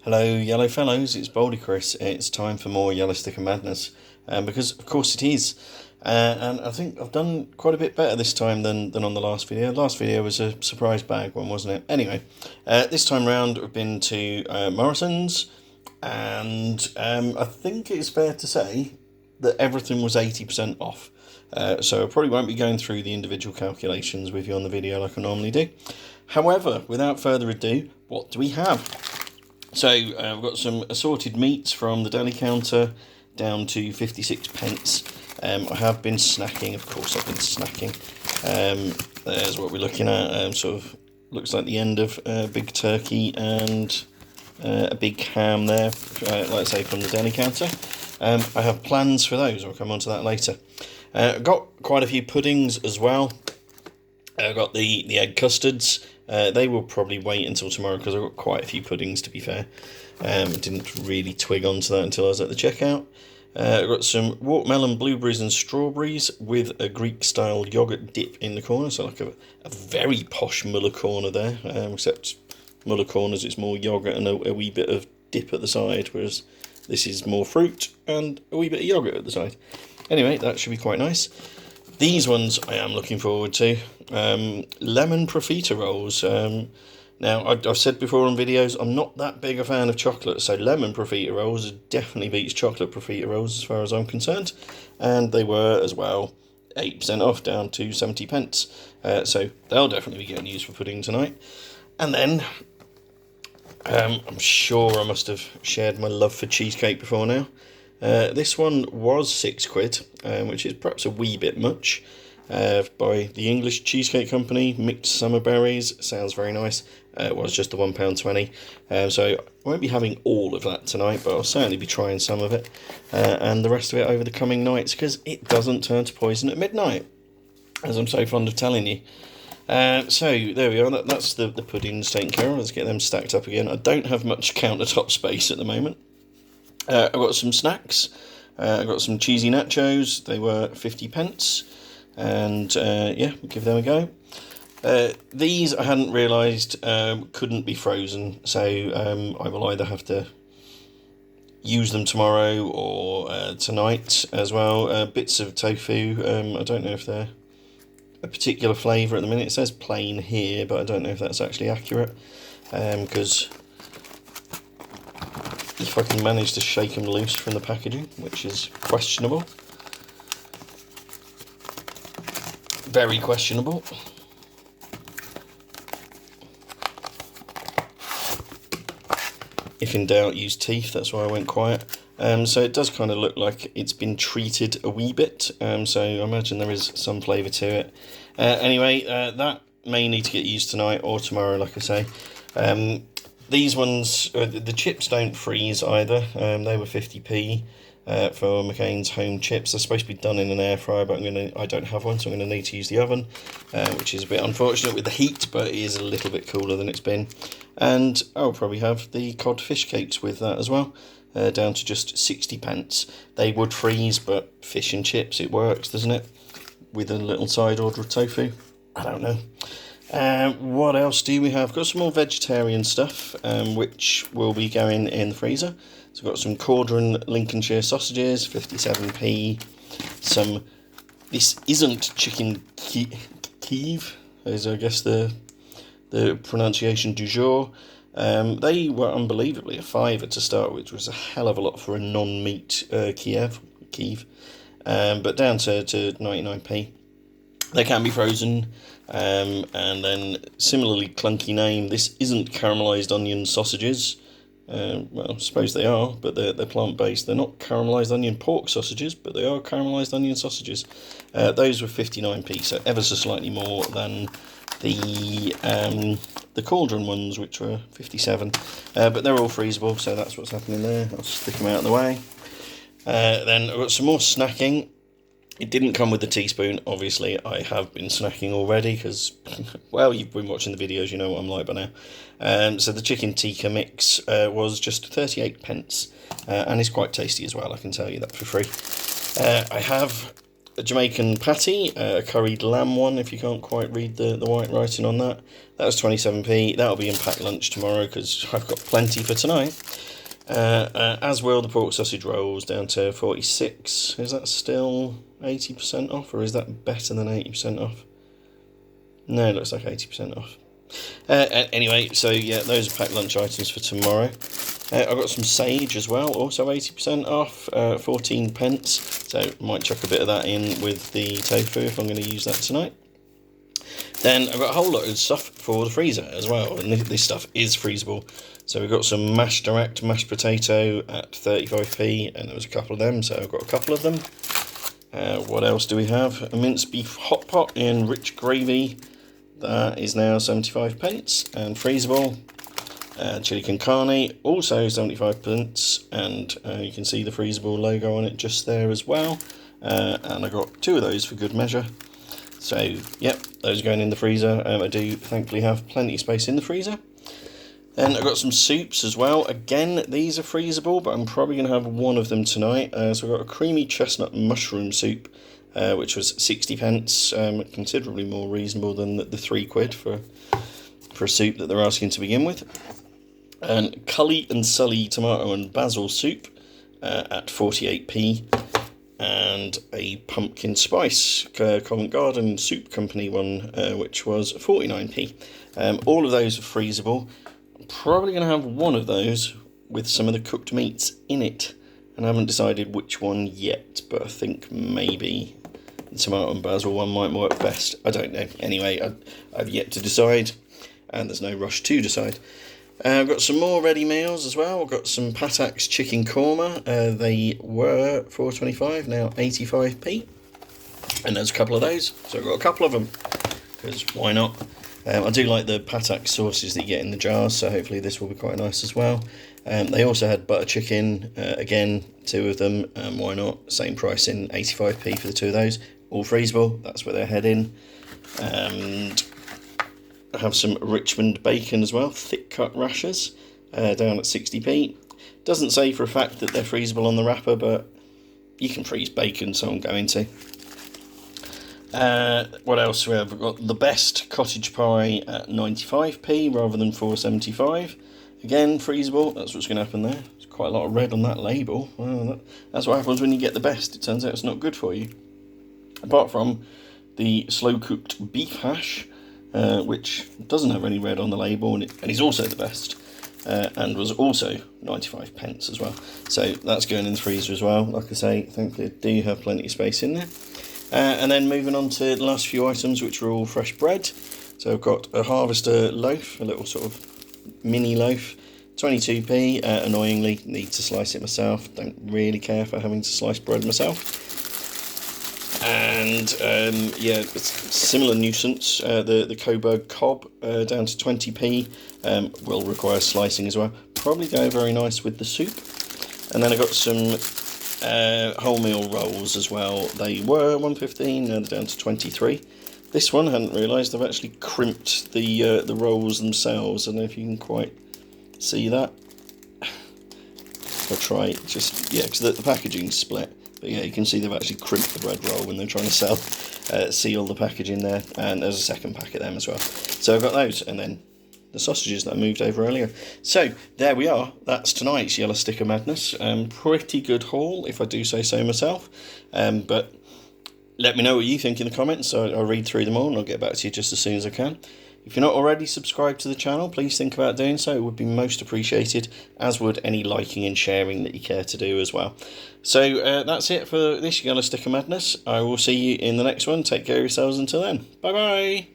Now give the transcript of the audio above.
Hello, yellow fellows, it's Baldy Chris. It's time for more Yellow Sticker Madness, because of course it is. And I think I've done quite a bit better this time than on the last video. Last video was a surprise bag one, wasn't it? Anyway, this time round we've been to Morrisons, and I think it's fair to say that everything was 80% off. So I probably won't be going through the individual calculations with you on the video like I normally do. However, without further ado, what do we have? So we've got some assorted meats from the deli counter down to 56 pence. I have been snacking, of course I've been snacking. There's what we're looking at, sort of looks like the end of a big turkey and a big ham there, like I say, from the deli counter. I have plans for those, I'll come on to that later. I've got quite a few puddings as well. I've got the egg custards. They will probably wait until tomorrow because I've got quite a few puddings, to be fair. Didn't really twig onto that until I was at the checkout. I've got some watermelon, blueberries and strawberries with a Greek-style yoghurt dip in the corner. So like a very posh Muller corner there, except Muller corners it's more yoghurt and a wee bit of dip at the side, whereas this is more fruit and a wee bit of yoghurt at the side. Anyway, that should be quite nice. These ones I am looking forward to. Lemon profiteroles. Now, I've said before on videos, I'm not that big a fan of chocolate, so lemon profiteroles definitely beats chocolate profiteroles as far as I'm concerned. And they were, as well, 8% off, down to 70 pence. So they'll definitely be getting used for pudding tonight. And then, I'm sure I must have shared my love for cheesecake before now. This one was £6, which is perhaps a wee bit much, by the English Cheesecake Company, mixed summer berries. Sounds very nice. It was just the £1.20, so I won't be having all of that tonight, but I'll certainly be trying some of it, and the rest of it over the coming nights, because it doesn't turn to poison at midnight, as I'm so fond of telling you. So there we are, that's the puddings taken care of. Let's get them stacked up again. I don't have much countertop space at the moment. I've got some snacks. I've got some cheesy nachos. They were 50 pence. And yeah, we'll give them a go. These I hadn't realised couldn't be frozen. So I will either have to use them tomorrow or tonight as well. Bits of tofu. I don't know if they're a particular flavour at the minute. It says plain here, but I don't know if that's actually accurate. Because if I can manage to shake them loose from the packaging, which is questionable. Very questionable. If in doubt, use teeth, that's why I went quiet. So it does kind of look like it's been treated a wee bit, so I imagine there is some flavour to it. Anyway, that may need to get used tonight or tomorrow, like I say. These ones, the chips don't freeze either. They were 50p for McCain's home chips. They're supposed to be done in an air fryer, but I don't have one, so I'm going to need to use the oven, which is a bit unfortunate with the heat, but it is a little bit cooler than it's been. And I'll probably have the cod fish cakes with that as well, down to just 60 pence. They would freeze, but fish and chips, it works, doesn't it? With a little side order of tofu. I don't know. What else do we have? Got some more vegetarian stuff, which will be going in the freezer. So we've got some Cordon Lincolnshire sausages, 57p. This isn't chicken Kiev, is I guess the pronunciation du jour. They were unbelievably a £5 to start, which was a hell of a lot for a non-meat Kiev. But down to 99p. They can be frozen, and then similarly clunky name, this isn't caramelised onion sausages. Well, I suppose they are, but they're plant-based. They're not caramelised onion pork sausages, but they are caramelised onion sausages. Those were 59p, so ever so slightly more than the Cauldron ones, which were 57. But they're all freezable, so that's what's happening there. I'll stick them out of the way. Then I've got some more snacking. It didn't come with the teaspoon, obviously. I have been snacking already because, well, you've been watching the videos, you know what I'm like by now. So the chicken tikka mix was just 38 pence, and it's quite tasty as well, I can tell you that for free. I have a Jamaican patty, a curried lamb one, if you can't quite read the white writing on that. That was 27p. That'll be in packed lunch tomorrow because I've got plenty for tonight. As will the pork sausage rolls, down to 46. Is that still 80% off, or is that better than 80% off? No, it looks like 80% off. Anyway, so yeah, those are packed lunch items for tomorrow. I've got some sage as well, also 80% off, 14 pence. So might chuck a bit of that in with the tofu if I'm going to use that tonight. Then I've got a whole lot of stuff for the freezer as well, and this stuff is freezable. So we've got some mashed direct mashed potato at 35p, and there was a couple of them, so I've got a couple of them. What else do we have? A minced beef hot pot in rich gravy. That is now 75 pence and freezable. Chili con carne, also 75 pence, and you can see the freezable logo on it just there as well. And I got 2 of those for good measure. So, yep, those are going in the freezer. I do thankfully have plenty of space in the freezer. Then I've got some soups as well. Again, these are freezable, but I'm probably going to have one of them tonight. So I've got a creamy chestnut mushroom soup, which was 60 pence, considerably more reasonable than the £3 for a soup that they're asking to begin with. And Cully and Sully tomato and basil soup at 48p. And a pumpkin spice Covent Garden Soup Company one, which was 49p. All of those are freezable. I'm probably going to have one of those with some of the cooked meats in it. And I haven't decided which one yet, but I think maybe the tomato and basil one might work best. I don't know. Anyway, I've yet to decide, and there's no rush to decide. I've got some more ready meals as well. I've got some Patak's chicken korma. They were $4.25, now 85p. And there's a couple of those, so I've got a couple of them, because why not? I do like the Patak sauces that you get in the jars, so hopefully this will be quite nice as well. They also had butter chicken, again, 2 of them, why not? Same price in 85p for the 2 of those. All freezable, that's where they're heading. And I have some Richmond bacon as well, thick cut rashers, down at 60p. Doesn't say for a fact that they're freezable on the wrapper, but you can freeze bacon, so I'm going to. What else we have? We've got the best cottage pie at 95p rather than 4.75. Again, freezable, that's what's going to happen there. There's quite a lot of red on that label. Well, that's what happens when you get the best. It turns out it's not good for you. Apart from the slow cooked beef hash, which doesn't have any red on the label, and is also the best, and was also 95 pence as well. So that's going in the freezer as well. Like I say, thankfully I do have plenty of space in there. And then moving on to the last few items, which are all fresh bread. So I've got a Harvester loaf, a little sort of mini loaf, 22p. Annoyingly, need to slice it myself. Don't really care for having to slice bread myself. And yeah, it's similar nuisance. The Coburg Cob down to 20p, will require slicing as well. Probably go very nice with the soup. And then I got some wholemeal rolls as well. They were 1.15, now they're down to 23. This one, I hadn't realised, I've actually crimped the rolls themselves. I don't know if you can quite see that. I'll try just, yeah, because the packaging's split. But yeah, you can see they've actually crimped the bread roll when they're trying to seal the package in there. And there's a second pack of them as well. So I've got those, and then the sausages that I moved over earlier. So there we are. That's tonight's Yellow Sticker Madness. Pretty good haul, if I do say so myself. But let me know what you think in the comments. I'll read through them all and I'll get back to you just as soon as I can. If you're not already subscribed to the channel, please think about doing so. It would be most appreciated, as would any liking and sharing that you care to do as well. So that's it for this Yellow Sticker Madness. I will see you in the next one. Take care of yourselves until then. Bye-bye.